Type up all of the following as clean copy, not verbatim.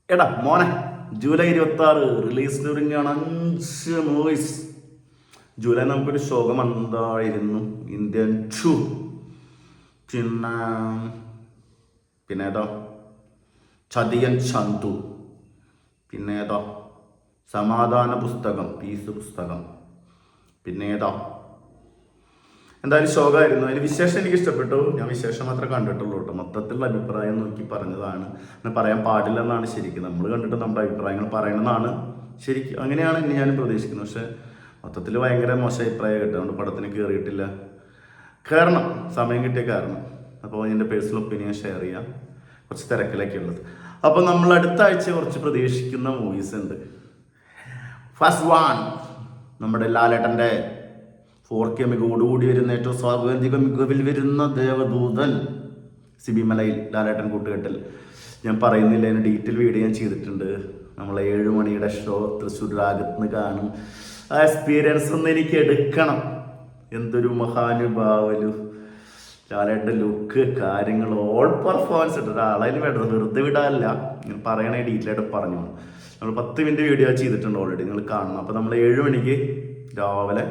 എടാ മോനെ, ജൂലൈ 26 റിലീസിന് ഒരുങ്ങാണ് 5 മൂവീസ്. ജൂലൈ നമുക്കൊരു ശോകം എന്തായിരുന്നു, ഇന്ത്യൻ ടു, പിന്നെ പിന്നെ ഏതോ ചതിയൻ ചന്തു, പിന്നെ ഏതോ സമാധാന പുസ്തകം, പീസ് പുസ്തകം, പിന്നെ ഏതോ എന്തായാലും ശോകമായിരുന്നു. അതിന് വിശേഷം എനിക്ക് ഇഷ്ടപ്പെട്ടു. ഞാൻ വിശേഷം മാത്രമേ കണ്ടിട്ടുള്ളൂ കേട്ടോ. മൊത്തത്തിലുള്ള അഭിപ്രായം നോക്കി പറഞ്ഞതാണ്. അങ്ങനെ പറയാൻ പാടില്ലെന്നാണ് ശരിക്കും. നമ്മൾ കണ്ടിട്ട് നമ്മുടെ അഭിപ്രായങ്ങൾ പറയണമെന്നാണ് ശരിക്കും. അങ്ങനെയാണ് ഇനി ഞാനും പ്രതീക്ഷിക്കുന്നത്. പക്ഷെ മൊത്തത്തിൽ ഭയങ്കര മോശം അഭിപ്രായം കേട്ടോ. അതുകൊണ്ട് പടത്തിന് കയറിയിട്ടില്ല. കാരണം സമയം കിട്ടിയ കാരണം. അപ്പോൾ എൻ്റെ പേഴ്സണൽ ഒപ്പീനിയൻ ഷെയർ ചെയ്യാം. കുറച്ച് തിരക്കിലൊക്കെ ഉള്ളത്. അപ്പോൾ നമ്മൾ അടുത്ത ആഴ്ച കുറച്ച് പ്രതീക്ഷിക്കുന്ന മൂവീസ് ഉണ്ട്. ഫസ്റ്റ് വൺ, നമ്മുടെ ലാലേട്ടൻ്റെ 4K മികവോടുകൂടി വരുന്ന ഏറ്റവും സ്വാഭാവിക മികവിൽ വരുന്ന ദേവദൂതൻ സിബി മലയിൽ ലാലേട്ടൻ കൂട്ടുകെട്ടിൽ. ഞാൻ പറയുന്നില്ല, അതിന് ഡീറ്റെയിൽ വീഡിയോ ഞാൻ ചെയ്തിട്ടുണ്ട്. നമ്മൾ 7 മണിയുടെ ഷോ തൃശ്ശൂർ രാഗത്ത് കാണും. ആ എക്സ്പീരിയൻസ് ഒന്ന് എനിക്ക് എടുക്കണം. എന്തൊരു മഹാനുഭാവലു ലാലേട്ടൻ്റെ ലുക്ക്, കാര്യങ്ങൾ, ഓൾ പെർഫോമൻസ് ഉണ്ട്. ഒരാളതിന് വേണ്ടത് വെറുതെ വിടാനല്ല, ഇങ്ങനെ പറയണേ ഡീറ്റെയിലായിട്ട് പറഞ്ഞു. നമ്മൾ 10 മിനിറ്റ് വീഡിയോ ചെയ്തിട്ടുണ്ട് ഓൾറെഡി, നിങ്ങൾ കാണണം. അപ്പോൾ നമ്മൾ 7 മണിക്ക് രാവിലെ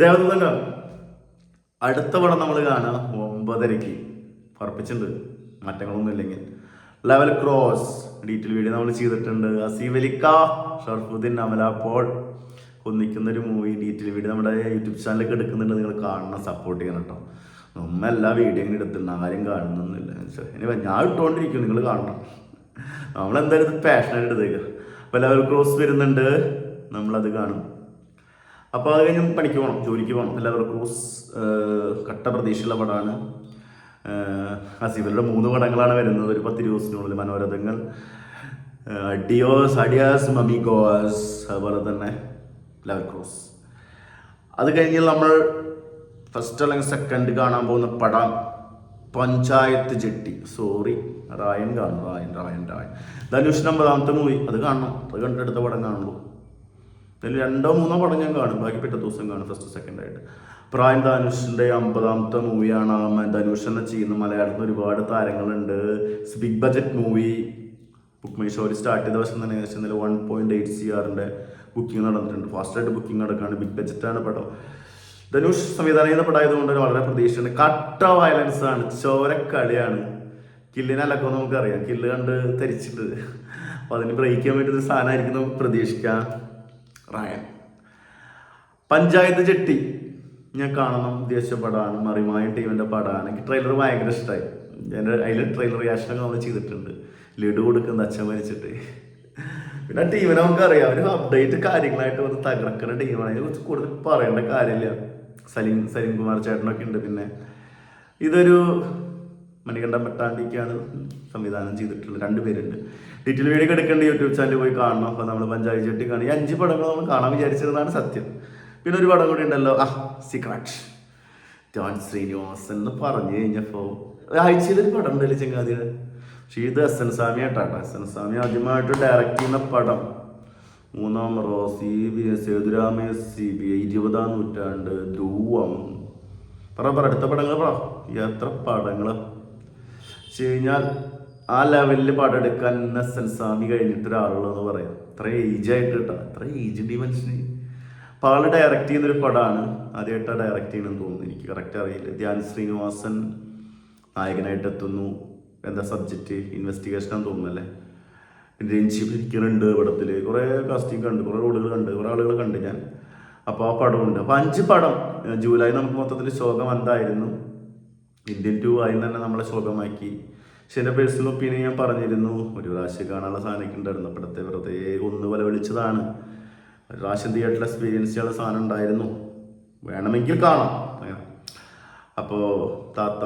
ദേവദൂതൻ കാണും. അടുത്ത പടം നമ്മൾ കാണുക 9:30 ഉറപ്പിച്ചിട്ടുണ്ട്, മാറ്റങ്ങളൊന്നും ഇല്ലെങ്കിൽ. ലെവൽ ക്രോസ് ഡീറ്റെയിൽ വീഡിയോ നമ്മൾ ചെയ്തിട്ടുണ്ട്. അസീഫ് അലിക്ക, ഷർഫുദ്ദീൻ, അമല പോൾ ഒന്നിക്കുന്ന ഒരു മൂവി ഡീറ്റെയിൽ വീഡിയോ നമ്മുടെ യൂട്യൂബ് ചാനലൊക്കെ എടുക്കുന്നുണ്ട്. നിങ്ങൾ കാണണം, സപ്പോർട്ട് ചെയ്യണം കേട്ടോ. നമ്മ എല്ലാ വീഡിയോ ഇങ്ങനെ എടുത്തിട്ടുണ്ട്, ആരും കാണുന്നൊന്നുമില്ല. ഇനി ഞാൻ ഇട്ടുകൊണ്ടിരിക്കും, നിങ്ങൾ കാണണം. നമ്മളെന്തായാലും ഇത് പാഷനായിട്ട് എടുത്തേക്കുക. അപ്പോൾ ലെവൽ ക്രോസ് വരുന്നുണ്ട്, നമ്മളത് കാണും. അപ്പോൾ അത് കഴിഞ്ഞ് പണിക്ക് പോകണം, ജോലിക്ക് പോകണം. എല്ലാവർക്കും കട്ട പ്രതീക്ഷയുള്ള പടമാണ്. അസീഫലിയുടെ 3 പടങ്ങളാണ് വരുന്നത് ഒരു 10 ദിവസത്തിനുള്ളിൽ. മനോരഥങ്ങൾ, അഡിയാസ് മമിഗോസ്, അതുപോലെ തന്നെ ലെവൽ ക്രോസ്. അത് കഴിഞ്ഞ് നമ്മൾ ഫസ്റ്റ് അല്ലെങ്കിൽ സെക്കൻഡ് കാണാൻ പോകുന്ന പടം പഞ്ചായത്ത് ജെട്ടി. റായൻ കാണും. റായൻ ധനുഷിൻ്റെ 50ാമത്തെ മൂവി, അത് കാണണം. അത് കണ്ടെടുത്ത പടം കാണുള്ളൂ. അതിൽ 2-3 പടം ഞാൻ കാണും, ബാക്കി പിറ്റേ ദിവസം കാണും, ഫസ്റ്റ് സെക്കൻഡ് ആയിട്ട്. പ്രായം ധനുഷിൻ്റെ 50ാമത്തെ മൂവിയാണ്. ധനുഷ് തന്നെ ചെയ്യുന്ന. മലയാളത്തിൽ ഒരുപാട് താരങ്ങളുണ്ട്. Big budget movie. Book my ഷോയിൽ സ്റ്റാർട്ട് ചെയ്ത വർഷം തന്നെ ഏകദേശം 1.8 CR ബുക്കിംഗ് നടന്നിട്ടുണ്ട്. ഫാസ്റ്റായിട്ട് ബുക്കിംഗ് നടക്കുകയാണ്. ബിഗ് ബഡ്ജറ്റാണ് പടം. ധനുഷ് സംവിധാനം ചെയ്ത പടമായതുകൊണ്ട് വളരെ പ്രതീക്ഷയുണ്ട്. കട്ട വയലൻസ് ആണ്, ചോരക്കളിയാണ്. കില്ലിനല്ലൊക്കെ നമുക്കറിയാം, കില്ല് കണ്ട് ധരിച്ചിട്ട്. അപ്പോൾ അതിന് ബ്രേക്ക് ചെയ്യാൻ വേണ്ടി ഒരു സാധനമായിരിക്കും നമുക്ക് പ്രതീക്ഷിക്കാം. റായൻ. പഞ്ചായത്ത് ജെട്ടി ഞാൻ കാണണം ഉദ്ദേശിച്ച പടമാണ്. മറിമായ ടീമിൻ്റെ പടമാണ്. എനിക്ക് ട്രെയിലർ ഭയങ്കര ഇഷ്ടമായി. അതിൽ ട്രെയിലർ റിയാക്ഷനൊക്കെ നമ്മൾ ചെയ്തിട്ടുണ്ട്. ലഡു കൊടുക്കുന്ന അച്ഛൻ മരിച്ചിട്ട്. പിന്നെ ആ ടീമിനെ നമുക്കറിയാം, അവർ അപ്ഡേറ്റ് കാര്യങ്ങളായിട്ട് വന്ന് തകർക്കുന്ന ടീമാണ്. അതിനെക്കുറിച്ച് കൂടുതൽ പറയേണ്ട കാര്യമില്ല. സലീം കുമാർ ചേട്ടനൊക്കെ ഉണ്ട്. പിന്നെ ഇതൊരു മണികണ്ഠൻ പട്ടാണ്ടിക്കാണ് സംവിധാനം ചെയ്തിട്ടുള്ളത്. 2 പേരുണ്ട്. ഡീറ്റെയിൽ വീഡിയോ എടുക്കേണ്ട യൂട്യൂബ് ചാനലിൽ പോയി കാണണം. അപ്പോൾ നമ്മൾ പഞ്ചായത്ത് ജെട്ടി കാണും. ഈ 5 പടങ്ങൾ നമ്മൾ കാണാൻ വിചാരിച്ചതാണ് സത്യം. പിന്നെ ഒരു പടം കൂടി ഉണ്ടല്ലോ, സീക്രട്ട്. ജോൺ ശ്രീനിവാസൻ എന്ന് പറഞ്ഞു കഴിഞ്ഞപ്പോൾ ആഴ്ചയിലൊരു പടം ഉണ്ടല്ലോ ചങ്ങാതിയുടെ. പക്ഷേ ഇത് SN സ്വാമി ആയിട്ടാട്ടോ. SN സ്വാമി ആദ്യമായിട്ട് ഡയറക്റ്റ് ചെയ്യുന്ന പടം. 3-ാം റോ, സേതുരാമയ്യ, CBI, 20ാം നൂറ്റാണ്ട്, ധ്രുവം. അടുത്ത പടങ്ങൾ എത്ര പടങ്ങൾ വെച്ച് കഴിഞ്ഞാൽ ആ ലെവലിൽ പടം എടുക്കാൻ SN സ്വാമി കഴിഞ്ഞിട്ട് ഒരാളുള്ളതെന്ന് പറയാം. അത്ര ഏജ് ആയിട്ട് കേട്ടോ, അത്ര ഏജ് ഉണ്ട് ഈ മനുഷ്യന്. അപ്പോൾ ആൾ ഡയറക്റ്റ് ചെയ്യുന്നൊരു പടമാണ്. ആദ്യമായിട്ടാണ് ഡയറക്റ്റ് ചെയ്യണമെന്ന് തോന്നുന്നു, എനിക്ക് കറക്റ്റ് അറിയില്ല. ധ്യാൻ ശ്രീനിവാസൻ നായകനായിട്ട് എത്തുന്നു. എന്താ സബ്ജക്റ്റ്, ഇൻവെസ്റ്റിഗേഷനാന്ന് തോന്നുന്നല്ലേ. രഞ്ജിത്ത് ഇരിക്കുന്നുണ്ട് പടത്തിൽ. കുറേ കാസ്റ്റിംഗ് കണ്ട്, കുറേ റോളുകൾ കണ്ട്, കുറേ ആളുകൾ കണ്ട് ഞാൻ. അപ്പോൾ ആ പടമുണ്ട്. അപ്പോൾ 5 പടം ജൂലൈ നമുക്ക് മൊത്തത്തിൽ ശോകം എന്തായിരുന്നു. ഇന്ത്യൻ 2 ആയി തന്നെ നമ്മളെ ശോകമാക്കി. പക്ഷെ എൻ്റെ പേഴ്സണൽ ഒപ്പീനിയൻ ഞാൻ പറഞ്ഞിരുന്നു, ഒരു പ്രാവശ്യം കാണാനുള്ള സാധനമൊക്കെ ഉണ്ടായിരുന്നു. പടത്തെ വെറുതെ ഒന്ന് പോലെ വിളിച്ചതാണ്. ഒരു പ്രാവശ്യം തിയേറ്ററിൽ എക്സ്പീരിയൻസ് ചെയ്യാനുള്ള സാധനം ഉണ്ടായിരുന്നു. വേണമെങ്കിൽ കാണാം. അപ്പോൾ താത്ത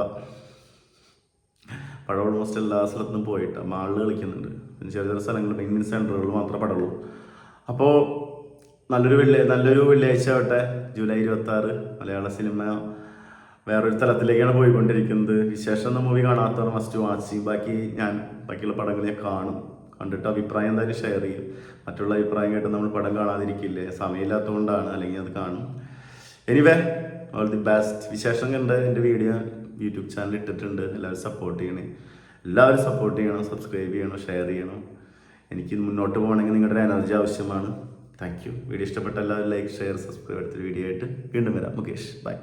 പടം ഓൾമോസ്റ്റ് എല്ലാ സ്ഥലത്തും പോയിട്ട് മാളിൽ കളിക്കുന്നുണ്ട്. പിന്നെ ചെറിയ ചെറിയ സ്ഥലങ്ങൾ, മെയിൻ സെൻറ്ററുകളിൽ മാത്രമേ പടമുള്ളൂ. അപ്പോൾ നല്ലൊരു വെള്ളിയാഴ്ച ആവട്ടെ. ജൂലൈ 26 മലയാള സിനിമ വേറൊരു തലത്തിലേക്കാണ് പോയിക്കൊണ്ടിരിക്കുന്നത്. വിശേഷം എന്ന മൂവി കാണാത്തവർ മസ്റ്റ് വാച്ച് ചെയ്യും. ബാക്കിയുള്ള പടങ്ങളെ കാണും. കണ്ടിട്ട് അഭിപ്രായം എന്തായാലും ഷെയർ ചെയ്യും. മറ്റുള്ള അഭിപ്രായം കേട്ട് നമ്മൾ പടം കാണാതിരിക്കില്ലേ, സമയമില്ലാത്തതുകൊണ്ടാണ്. അല്ലെങ്കിൽ അത് കാണും. Anyway, all the best. വിശേഷം കണ്ട് എൻ്റെ വീഡിയോ യൂട്യൂബ് ചാനൽ ഇട്ടിട്ടുണ്ട്. എല്ലാവരും സപ്പോർട്ട് ചെയ്യണം. സബ്സ്ക്രൈബ് ചെയ്യണം, ഷെയർ ചെയ്യണം. എനിക്ക് മുന്നോട്ട് പോകണമെങ്കിൽ നിങ്ങളുടെ എനർജി ആവശ്യമാണ്. Thank you. വീഡിയോ ഇഷ്ടപ്പെട്ട എല്ലാവരും ലൈക്ക്, ഷെയർ, സബ്സ്ക്രൈബ്. അടുത്തൊരു വീഡിയോ ആയിട്ട് വീണ്ടും വരാം. മുകേഷ്, ബൈ.